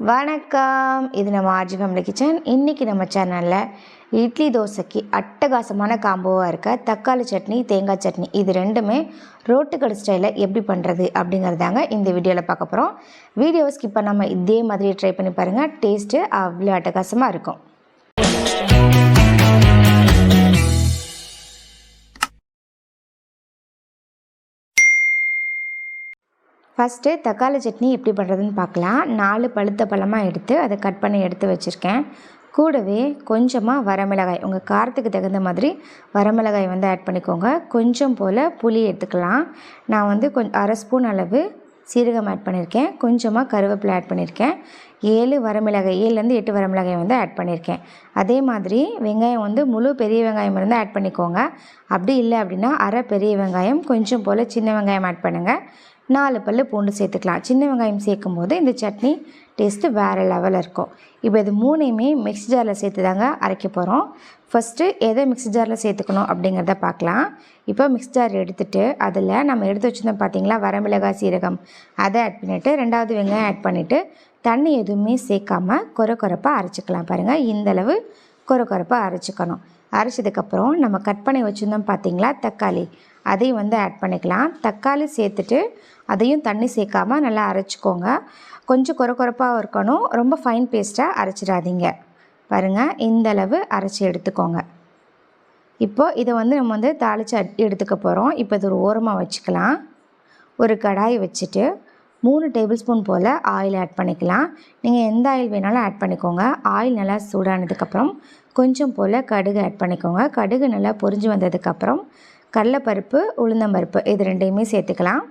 வணக்கம், இது நம்ம ஆர்ஜி ஃபேமிலி கிச்சன். இன்றைக்கி நம்ம சேனலில் இட்லி தோசைக்கு அட்டகாசமான காம்போவாக இருக்க தக்காளி சட்னி, தேங்காய் சட்னி இது ரெண்டுமே ரோட்டுக்கடை ஸ்டைலில் எப்படி பண்ணுறது அப்படிங்கிறதாங்க இந்த வீடியோவில் பார்க்க போகிறோம். வீடியோவை ஸ்கிப் பண்ணாமல் இதே மாதிரி ட்ரை பண்ணி பாருங்கள். டேஸ்ட்டு அவ்வளோ அட்டகாசமாக இருக்கும். ஃபஸ்ட்டு தக்காளி சட்னி எப்படி பண்ணுறதுன்னு பார்க்கலாம். 4 பழுத்த பழமாக எடுத்து அதை கட் பண்ணி எடுத்து வச்சுருக்கேன். கூடவே கொஞ்சமாக வரமிளகாய், உங்கள் காரத்துக்கு தகுந்த மாதிரி வரமிளகாய் ஆட் பண்ணிக்கோங்க. கொஞ்சம் போல் புளி எடுத்துக்கலாம். நான் அரை ஸ்பூன் அளவு சீரகம் ஆட் பண்ணியிருக்கேன். கொஞ்சமாக கருவேப்பிலை ஆட் பண்ணியிருக்கேன். 7 வரமிளகாய், 7லேருந்து 8 வரமிளகாய் ஆட் பண்ணியிருக்கேன். அதே மாதிரி வெங்காயம் முழு பெரிய வெங்காயம் இருந்தால் ஆட் பண்ணிக்கோங்க. அப்படி இல்லை அப்படின்னா அரை பெரிய வெங்காயம், கொஞ்சம் போல் சின்ன வெங்காயம் ஆட் பண்ணுங்கள். 4 பல் பூண்டு சேர்த்துக்கலாம். சின்ன வெங்காயம் சேர்க்கும் போது இந்த சட்னி டேஸ்ட்டு வேறு லெவலில் இருக்கும். இப்போ இது 3ஐயுமே மிக்ஸி ஜாரில் சேர்த்து தாங்க அரைக்க போகிறோம். ஃபஸ்ட்டு எதை மிக்ஸி ஜாரில் சேர்த்துக்கணும் அப்படிங்கிறத பார்க்கலாம். இப்போ மிக்ஸி ஜார் எடுத்துகிட்டு அதில் நம்ம எடுத்து வச்சுருந்தோம் பார்த்தீங்களா, வரமிளகாய், சீரகம், அதை ஆட் பண்ணிவிட்டு 2வது வெங்காயம் ஆட் பண்ணிவிட்டு தண்ணி எதுவுமே சேர்க்காமல் கொரப்பாக அரைச்சிக்கலாம். பாருங்கள், இந்தளவு கொரப்பாக அரைச்சிக்கணும். அரைச்சதுக்கப்புறம் நம்ம கட் பண்ணி வச்சுருந்தோம் பார்த்தீங்களா தக்காளி, அதையும் ஆட் பண்ணிக்கலாம். தக்காளி சேர்த்துட்டு அதையும் தண்ணி சேர்க்காமல் நல்லா அரைச்சிக்கோங்க. கொஞ்சம் கொரப்பாக இருக்கணும், ரொம்ப ஃபைன் பேஸ்ட்டாக அரைச்சிடாதீங்க. பாருங்கள், இந்தளவு அரைச்சி எடுத்துக்கோங்க. இப்போது இதை நம்ம தாளித்து எடுத்துக்க போகிறோம். இப்போ இது ஒரு ஓரமாக வச்சுக்கலாம். ஒரு கடாயை வச்சுட்டு 3 டேபிள் ஸ்பூன் போல் ஆயில் ஆட் பண்ணிக்கலாம். நீங்கள் எந்த ஆயில் வேணாலும் ஆட் பண்ணிக்கோங்க. ஆயில் நல்லா சூடானதுக்கப்புறம் கொஞ்சம் போல் கடுகு ஆட் பண்ணிக்கோங்க. கடுகு நல்லா பொரிஞ்சு வந்ததுக்கப்புறம் கடலைப்பருப்பு, உளுந்தம்பருப்பு இது ரெண்டையுமே சேர்த்துக்கலாம்.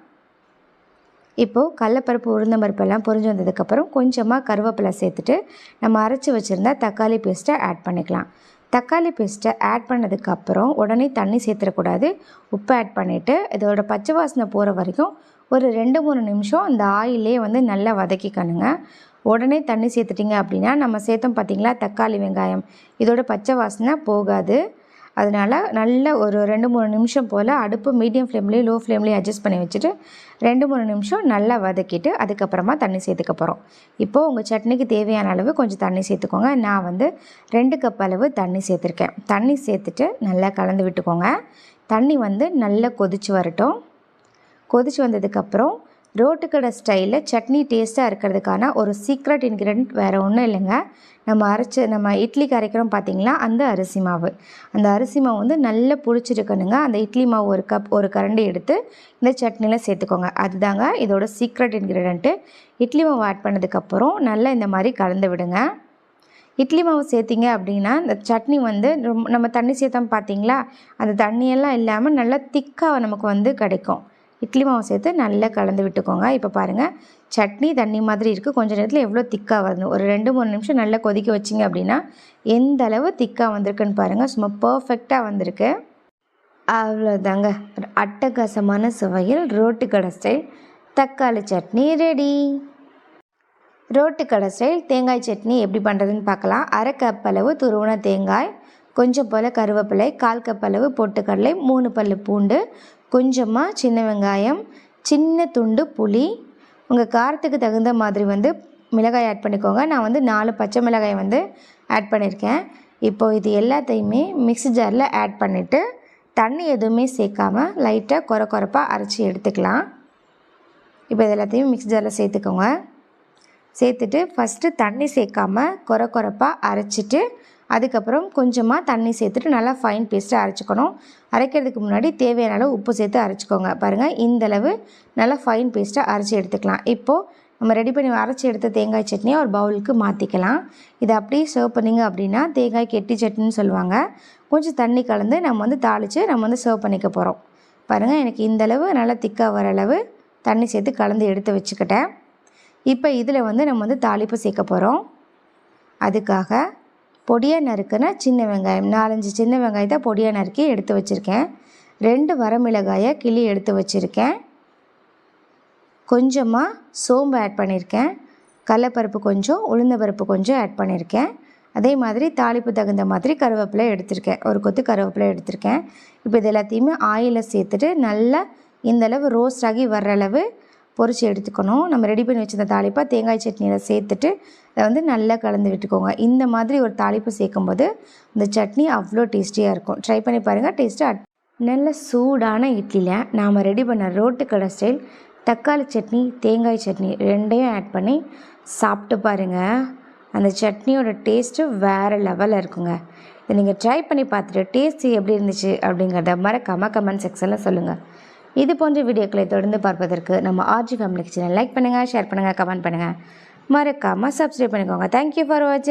இப்போது கடலைப்பருப்பு, உளுந்தம்பருப்பெல்லாம் பொரிஞ்சு வந்ததுக்கப்புறம் கொஞ்சமாக கருவேப்பிலை சேர்த்துட்டு நம்ம அரைச்சி வச்சுருந்தா தக்காளி பேஸ்ட்டை ஆட் பண்ணிக்கலாம். தக்காளி பேஸ்ட்டை ஆட் பண்ணதுக்கப்புறம் உடனே தண்ணி சேர்த்துடக்கூடாது. உப்பு ஆட் பண்ணிவிட்டு இதோட பச்சை வாசனை போகிற வரைக்கும் ஒரு 2-3 நிமிஷம் இந்த ஆயிலே நல்லா வதக்கிக்கணுங்க. உடனே தண்ணி சேர்த்துட்டிங்க அப்படின்னா நம்ம சேர்த்தோம் பார்த்திங்களா தக்காளி, வெங்காயம், இதோட பச்சை வாசனை போகாது. அதனால் நல்ல ஒரு 2-3 நிமிஷம் போல் அடுப்பு மீடியம் ஃப்ளேம்லேயும் லோ ஃப்ளேம்லேயும் அட்ஜஸ்ட் பண்ணி வச்சுட்டு 2-3 நிமிஷம் நல்லா வதக்கிட்டு அதுக்கப்புறமா தண்ணி சேர்த்துக்க போகிறோம். இப்போது உங்கள் சட்னிக்கு தேவையான அளவு கொஞ்சம் தண்ணி சேர்த்துக்கோங்க. நான் 2 கப் அளவு தண்ணி சேர்த்துருக்கேன். தண்ணி சேர்த்துட்டு நல்லா கலந்து விட்டுக்கோங்க. தண்ணி நல்லா கொதித்து வரட்டும். கொதித்து வந்ததுக்கப்புறம் ரோட்டுக்கடை ஸ்டைலில் சட்னி டேஸ்ட்டாக இருக்கிறதுக்கான ஒரு சீக்ரெட் இன்க்ரீடியன்ட் வேறு ஒன்றும் இல்லைங்க. நம்ம இட்லிக்கு அரைக்கிறோம் பார்த்திங்களா, அந்த அரிசி மாவு. அந்த அரிசி மாவு நல்லா புளிச்சிருக்கணுங்க. அந்த இட்லி மாவு ஒரு கரண்டி எடுத்து இந்த சட்னியில் சேர்த்துக்கோங்க. அதுதாங்க இதோட சீக்ரெட் இன்க்ரீடியன்ட்டு. இட்லி மாவு ஆட் பண்ணதுக்கப்புறம் நல்லா இந்த மாதிரி கலந்து விடுங்க. இட்லி மாவு சேர்த்திங்க அப்படின்னா இந்த சட்னி நம்ம தண்ணி சேர்த்தோம் பார்த்திங்களா, அந்த தண்ணியெல்லாம் இல்லாமல் நல்லா திக்காக நமக்கு கிடைக்கும். இட்லி மாவு சேர்த்து நல்லா கலந்து விட்டுக்கோங்க. இப்போ பாருங்கள், சட்னி தண்ணி மாதிரி இருக்குது. கொஞ்சம் நேரத்தில் எவ்வளோ திக்காக வருது. ஒரு 2-3 நிமிஷம் நல்லா கொதிக்க வச்சிங்க அப்படின்னா எந்த அளவு திக்காக வந்திருக்குன்னு பாருங்கள். சும்மா பர்ஃபெக்டாக வந்திருக்கு. அவ்வளோதாங்க, ஒரு அட்டகாசமான சுவையில் ரோட்டுக்கடை ஸ்டைல் தக்காளி சட்னி ரெடி. ரோட்டுக்கடை ஸ்டைல் தேங்காய் சட்னி எப்படி பண்ணுறதுன்னு பார்க்கலாம். அரை கப் அளவு துருவன தேங்காய், கொஞ்சம் போல் கருவேப்பிலை, 1/4 கப் அளவு பொட்டுக்கடலை, 3 பல் பூண்டு, கொஞ்சமாக சின்ன வெங்காயம், சின்ன துண்டு புளி, உங்கள் காரத்துக்கு தகுந்த மாதிரி மிளகாய் ஆட் பண்ணிக்கோங்க. நான் 4 பச்சை மிளகாய் ஆட் பண்ணியிருக்கேன். இப்போது இது எல்லாத்தையுமே மிக்ஸி ஜாரில் ஆட் பண்ணிவிட்டு தண்ணி எதுவுமே சேர்க்காமல் லைட்டாக கொரப்பாக அரைச்சி எடுத்துக்கலாம். இப்போ இது எல்லாத்தையும் மிக்ஸி ஜாரில் சேர்த்துக்கோங்க. சேர்த்துட்டு ஃபஸ்ட்டு தண்ணி சேர்க்காமல் கொரப்பாக அரைச்சிட்டு அதுக்கப்புறம் கொஞ்சமாக தண்ணி சேர்த்துட்டு நல்லா ஃபைன் பேஸ்ட்டாக அரைச்சிக்கணும். அரைக்கிறதுக்கு முன்னாடி தேவையான அளவு உப்பு சேர்த்து அரைச்சிக்கோங்க. பாருங்கள், இந்தளவு நல்லா ஃபைன் பேஸ்ட்டாக அரைச்சி எடுத்துக்கலாம். இப்போது நம்ம ரெடி பண்ணி அரைச்சி எடுத்த தேங்காய் சட்னியை ஒரு பவுலுக்கு மாற்றிக்கலாம். இதை அப்படியே சர்வ் பண்ணிங்க அப்படின்னா தேங்காய் கெட்டி சட்னின்னு சொல்லுவாங்க. கொஞ்சம் தண்ணி கலந்து நம்ம தாளித்து நம்ம சர்வ் பண்ணிக்க போகிறோம். பாருங்கள், எனக்கு இந்தளவு நல்லா திக்காக வர அளவு தண்ணி சேர்த்து கலந்து எடுத்து வச்சுக்கிட்டேன். இப்போ இதில் நம்ம தாளிப்பு சேர்க்க போகிறோம். அதுக்காக பொடியாக நறுக்கின சின்ன வெங்காயம், 4-5 சின்ன வெங்காயத்தை பொடியாக நறுக்கி எடுத்து வச்சுருக்கேன். 2 வரமிளகாயை கிள்ளி எடுத்து வச்சுருக்கேன். கொஞ்சமாக சோம்பு ஆட் பண்ணியிருக்கேன். கடலைப்பருப்பு கொஞ்சம், உளுந்தம்பருப்பு கொஞ்சம் ஆட் பண்ணியிருக்கேன். அதே மாதிரி தாளிப்பு தகுந்த மாதிரி கருவேப்பிலை எடுத்திருக்கேன். ஒரு கொத்து கருவேப்பிலை எடுத்திருக்கேன். இப்போ இது எல்லாத்தையுமே ஆயிலில் சேர்த்துட்டு நல்லா இந்தளவு ரோஸ்ட் ஆகி வர்ற அளவு பொரித்து எடுத்துக்கணும். நம்ம ரெடி பண்ணி வச்சிருந்த தாளிப்பை தேங்காய் சட்னியில் சேர்த்துட்டு அதை வந்து நல்லா கலந்து விட்டுக்கோங்க. இந்த மாதிரி ஒரு தாளிப்பு சேர்க்கும்போது இந்த சட்னி அவ்வளோ டேஸ்டியாக இருக்கும். ட்ரை பண்ணி பாருங்கள். டேஸ்ட்டு நல்ல சூடான இட்லியில் நாம் ரெடி பண்ண ரோட்டு கடை ஸ்டைல் தக்காளி சட்னி தேங்காய் சட்னி ரெண்டையும் ஆட் பண்ணி சாப்பிட்டு பாருங்கள். அந்த சட்னியோட டேஸ்ட்டு வேறு லெவலில் இருக்குங்க. இதை நீங்கள் ட்ரை பண்ணி பார்த்துட்டு டேஸ்ட்டு எப்படி இருந்துச்சு அப்படிங்கிறத மறக்காமல் கமெண்ட் செக்ஷனில் சொல்லுங்கள். இது போன்ற வீடியோக்களை தொடர்ந்து பார்ப்பதற்கு நம்ம ஆர்ஜி ஃபேமிலி கிச்சனை லைக் பண்ணுங்கள், ஷேர் பண்ணுங்கள், கமெண்ட் பண்ணுங்கள். மறக்காமல் சப்ஸ்கிரைப் பண்ணிக்கோங்க. தேங்க்யூ ஃபார் வாட்சிங்.